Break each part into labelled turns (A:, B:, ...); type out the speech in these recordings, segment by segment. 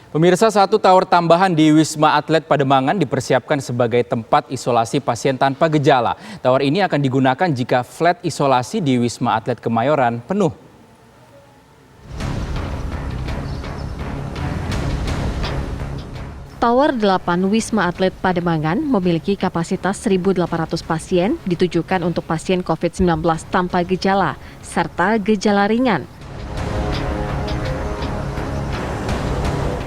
A: Pemirsa, satu tower tambahan di Wisma Atlet Pademangan dipersiapkan sebagai tempat isolasi pasien tanpa gejala. Tower ini akan digunakan jika flat isolasi di Wisma Atlet Kemayoran penuh.
B: Tower 8 Wisma Atlet Pademangan memiliki kapasitas 1.800 pasien ditujukan untuk pasien COVID-19 tanpa gejala serta gejala ringan.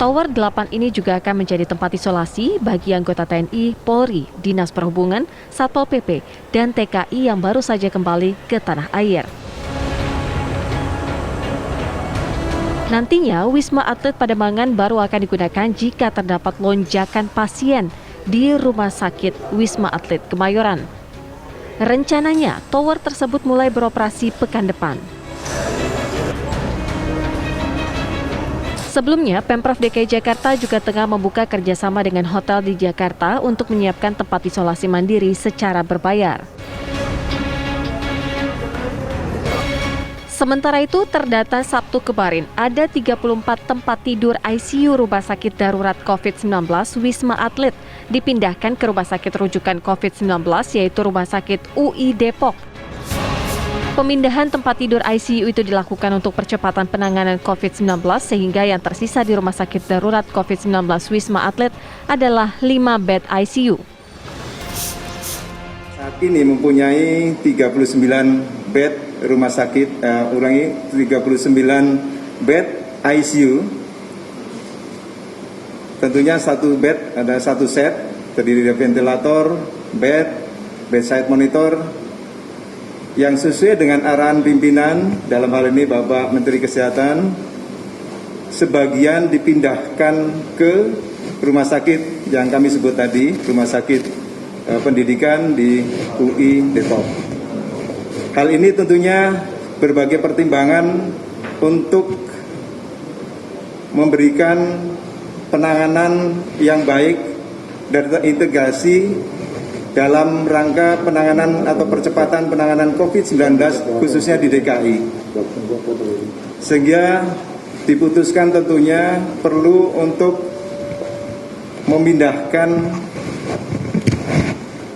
B: Tower 8 ini juga akan menjadi tempat isolasi bagi anggota TNI, Polri, Dinas Perhubungan, Satpol PP, dan TKI yang baru saja kembali ke tanah air. Nantinya, Wisma Atlet Pademangan baru akan digunakan jika terdapat lonjakan pasien di Rumah Sakit Wisma Atlet Kemayoran. Rencananya, tower tersebut mulai beroperasi pekan depan. Sebelumnya, Pemprov DKI Jakarta juga tengah membuka kerjasama dengan hotel di Jakarta untuk menyiapkan tempat isolasi mandiri secara berbayar. Sementara itu, terdata Sabtu kemarin ada 34 tempat tidur ICU Rumah Sakit Darurat COVID-19 Wisma Atlet dipindahkan ke Rumah Sakit Rujukan COVID-19 yaitu Rumah Sakit UI Depok. Pemindahan tempat tidur ICU itu dilakukan untuk percepatan penanganan COVID-19 sehingga yang tersisa di Rumah Sakit Darurat COVID-19 Wisma Atlet adalah 5 bed ICU.
C: Saat ini mempunyai 39 bed rumah sakit, 39 bed ICU. Tentunya satu bed ada satu set, terdiri dari ventilator, bed, bedside monitor, yang sesuai dengan arahan pimpinan, dalam hal ini Bapak Menteri Kesehatan, sebagian dipindahkan ke rumah sakit yang kami sebut tadi, rumah sakit pendidikan di UI Depok. Hal ini tentunya berbagai pertimbangan untuk memberikan penanganan yang baik dan terintegrasi dalam rangka penanganan atau percepatan penanganan COVID-19 khususnya di DKI. Sehingga diputuskan tentunya perlu untuk memindahkan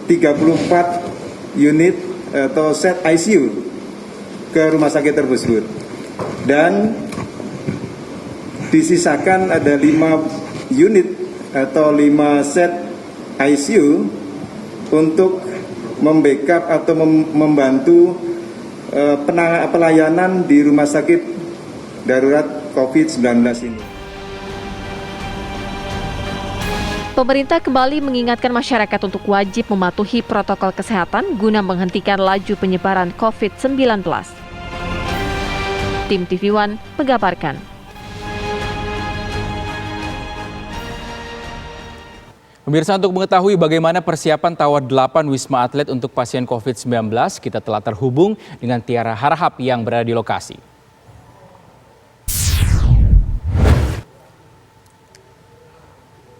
C: 34 unit atau set ICU ke rumah sakit tersebut. Dan disisakan ada 5 unit atau 5 set ICU untuk membackup atau membantu pelayanan di rumah sakit darurat COVID-19 ini.
B: Pemerintah kembali mengingatkan masyarakat untuk wajib mematuhi protokol kesehatan guna menghentikan laju penyebaran COVID-19. Tim TV One mengabarkan.
A: Pemirsa, untuk mengetahui bagaimana persiapan Tower 8 Wisma Atlet untuk pasien COVID-19, kita telah terhubung dengan Tiara Harahap yang berada di lokasi.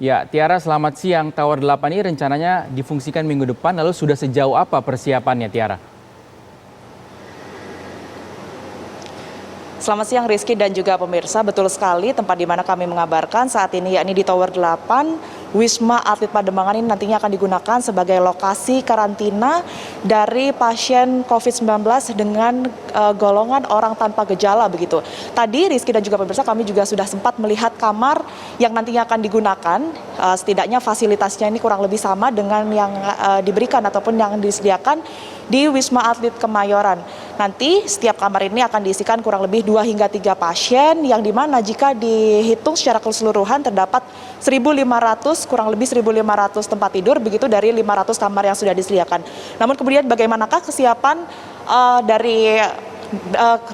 A: Ya, Tiara, selamat siang. Tower 8 ini rencananya difungsikan minggu depan, lalu sudah sejauh apa persiapannya, Tiara?
D: Selamat siang Rizky dan juga pemirsa, betul sekali tempat di mana kami mengabarkan saat ini yakni di Tower 8 Wisma Atlet Pademangan ini nantinya akan digunakan sebagai lokasi karantina dari pasien COVID-19 dengan golongan orang tanpa gejala begitu. Tadi Rizky dan juga pemirsa kami juga sudah sempat melihat kamar yang nantinya akan digunakan, setidaknya fasilitasnya ini kurang lebih sama dengan yang diberikan ataupun yang disediakan di Wisma Atlet Kemayoran. Nanti setiap kamar ini akan diisikan kurang lebih 2 hingga 3 pasien yang dimana jika dihitung secara keseluruhan terdapat 1.500 kurang lebih 1.500 tempat tidur begitu dari 500 kamar yang sudah disediakan. Namun kemudian bagaimanakah kesiapan dari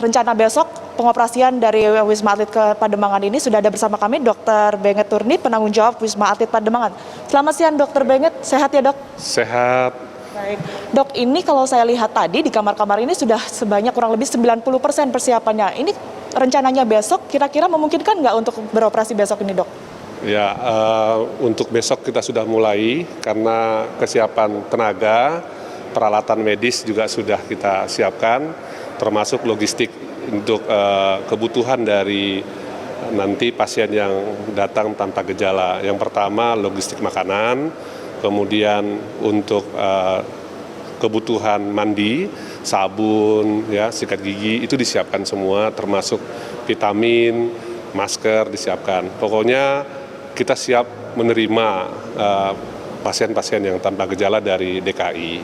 D: rencana besok pengoperasian dari Wisma Atlet Pademangan ini? Sudah ada bersama kami Dr. Benget Turni, penanggung jawab Wisma Atlet Pademangan. Selamat siang Dr. Benget, sehat ya dok?
E: Sehat.
D: Baik. Dok, ini kalau saya lihat tadi di kamar-kamar ini sudah sebanyak kurang lebih 90% persiapannya. Ini rencananya besok kira-kira memungkinkan nggak untuk beroperasi besok ini dok?
E: Ya, untuk besok kita sudah mulai karena kesiapan tenaga, peralatan medis juga sudah kita siapkan, termasuk logistik untuk kebutuhan dari nanti pasien yang datang tanpa gejala. Yang pertama logistik makanan, kemudian untuk kebutuhan mandi, sabun, ya, sikat gigi itu disiapkan semua, termasuk vitamin, masker disiapkan. Pokoknya kita siap menerima pasien-pasien yang tanpa gejala dari DKI.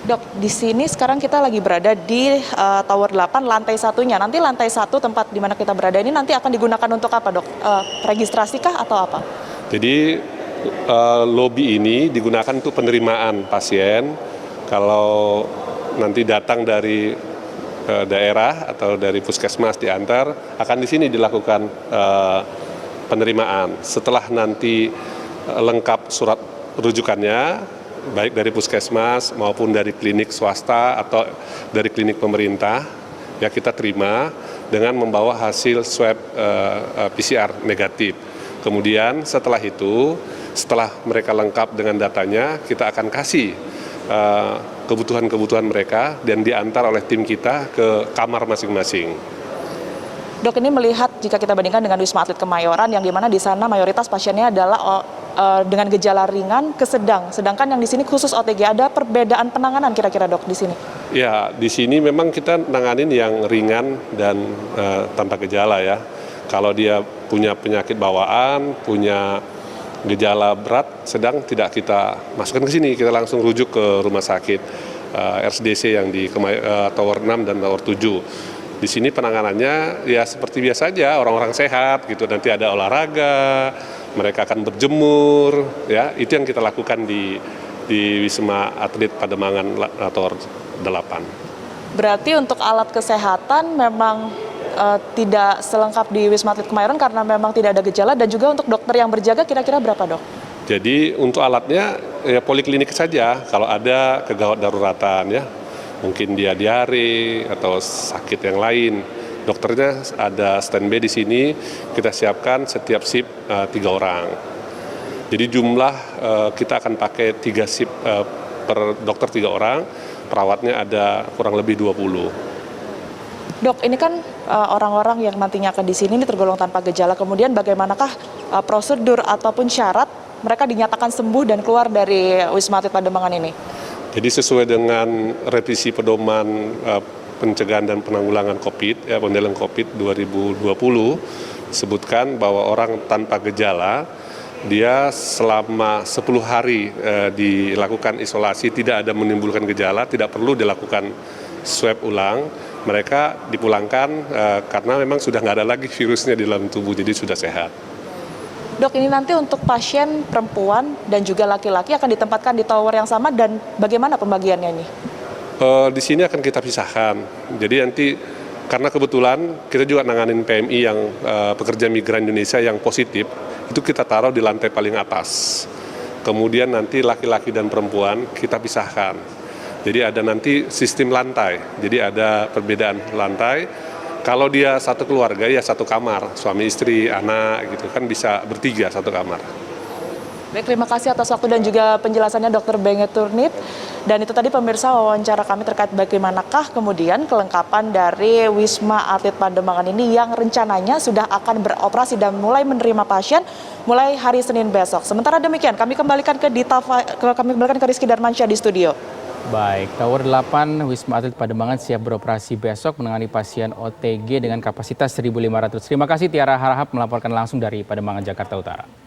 D: Dok, di sini sekarang kita lagi berada di Tower 8 lantai satunya. Nanti lantai 1 tempat di mana kita berada ini nanti akan digunakan untuk apa, Dok? Registrasi kah atau apa?
E: Jadi lobi ini digunakan untuk penerimaan pasien. Kalau nanti datang dari daerah atau dari puskesmas diantar, akan di sini dilakukan penerimaan. Setelah nanti lengkap surat rujukannya, baik dari puskesmas maupun dari klinik swasta atau dari klinik pemerintah, ya kita terima dengan membawa hasil swab PCR negatif. Kemudian setelah itu, setelah mereka lengkap dengan datanya, kita akan kasih kebutuhan-kebutuhan mereka dan diantar oleh tim kita ke kamar masing-masing.
D: Dok, ini melihat jika kita bandingkan dengan Wisma Atlet Kemayoran yang di mana di sana mayoritas pasiennya adalah dengan gejala ringan ke sedang, sedangkan yang di sini khusus OTG, ada perbedaan penanganan kira-kira, Dok, di sini? Ya, di sini memang kita nanganin yang ringan dan tanpa gejala ya. Kalau dia punya penyakit bawaan, punya gejala berat, sedang tidak kita masukkan ke sini, kita langsung rujuk ke rumah sakit RSDC yang di Tower 6 dan Tower 7. Di sini penanganannya ya seperti biasa aja, orang-orang sehat gitu, nanti ada olahraga, mereka akan berjemur, ya itu yang kita lakukan di Wisma Atlet Pademangan Tower 8. Berarti untuk alat kesehatan memang tidak selengkap di Wisma Atlet Kemayoran karena memang tidak ada gejala, dan juga untuk dokter yang berjaga kira-kira berapa, Dok? Jadi untuk alatnya ya poliklinik saja, kalau ada kegawat daruratan ya, mungkin dia diare atau sakit yang lain, dokternya ada standby di sini, kita siapkan setiap shift 3 orang. Jadi jumlah kita akan pakai 3 shift per dokter 3 orang, perawatnya ada kurang lebih 20. Dok, ini kan orang-orang yang nantinya akan di sini ini tergolong tanpa gejala, kemudian bagaimanakah prosedur ataupun syarat mereka dinyatakan sembuh dan keluar dari Wisma Atlet Pademangan ini? Jadi sesuai dengan revisi pedoman pencegahan dan penanggulangan COVID, ya pengendalian COVID 2020, sebutkan bahwa orang tanpa gejala, dia selama 10 hari dilakukan isolasi, tidak ada menimbulkan gejala, tidak perlu dilakukan swab ulang, mereka dipulangkan karena memang sudah nggak ada lagi virusnya di dalam tubuh, jadi sudah sehat. Dok, ini nanti untuk pasien perempuan dan juga laki-laki akan ditempatkan di tower yang sama, dan bagaimana pembagiannya ini? Di sini akan kita pisahkan. Jadi nanti karena kebetulan kita juga nanganin PMI yang pekerja migran Indonesia yang positif, itu kita taruh di lantai paling atas. Kemudian nanti laki-laki dan perempuan kita pisahkan. Jadi ada nanti sistem lantai, jadi ada perbedaan lantai. Kalau dia satu keluarga ya satu kamar, suami istri, anak gitu kan bisa bertiga satu kamar. Baik, terima kasih atas waktu dan juga penjelasannya Dr. Benge Turnip. Dan itu tadi pemirsa wawancara kami terkait bagaimanakah kemudian kelengkapan dari Wisma Atlet Pademangan ini yang rencananya sudah akan beroperasi dan mulai menerima pasien mulai hari Senin besok. Sementara demikian kami kembalikan ke Rizky Darmansyah di studio.
A: Baik, Tower 8 Wisma Atlet Pademangan siap beroperasi besok menangani pasien OTG dengan kapasitas 1.500. Terima kasih Tiara Harahap melaporkan langsung dari Pademangan, Jakarta Utara.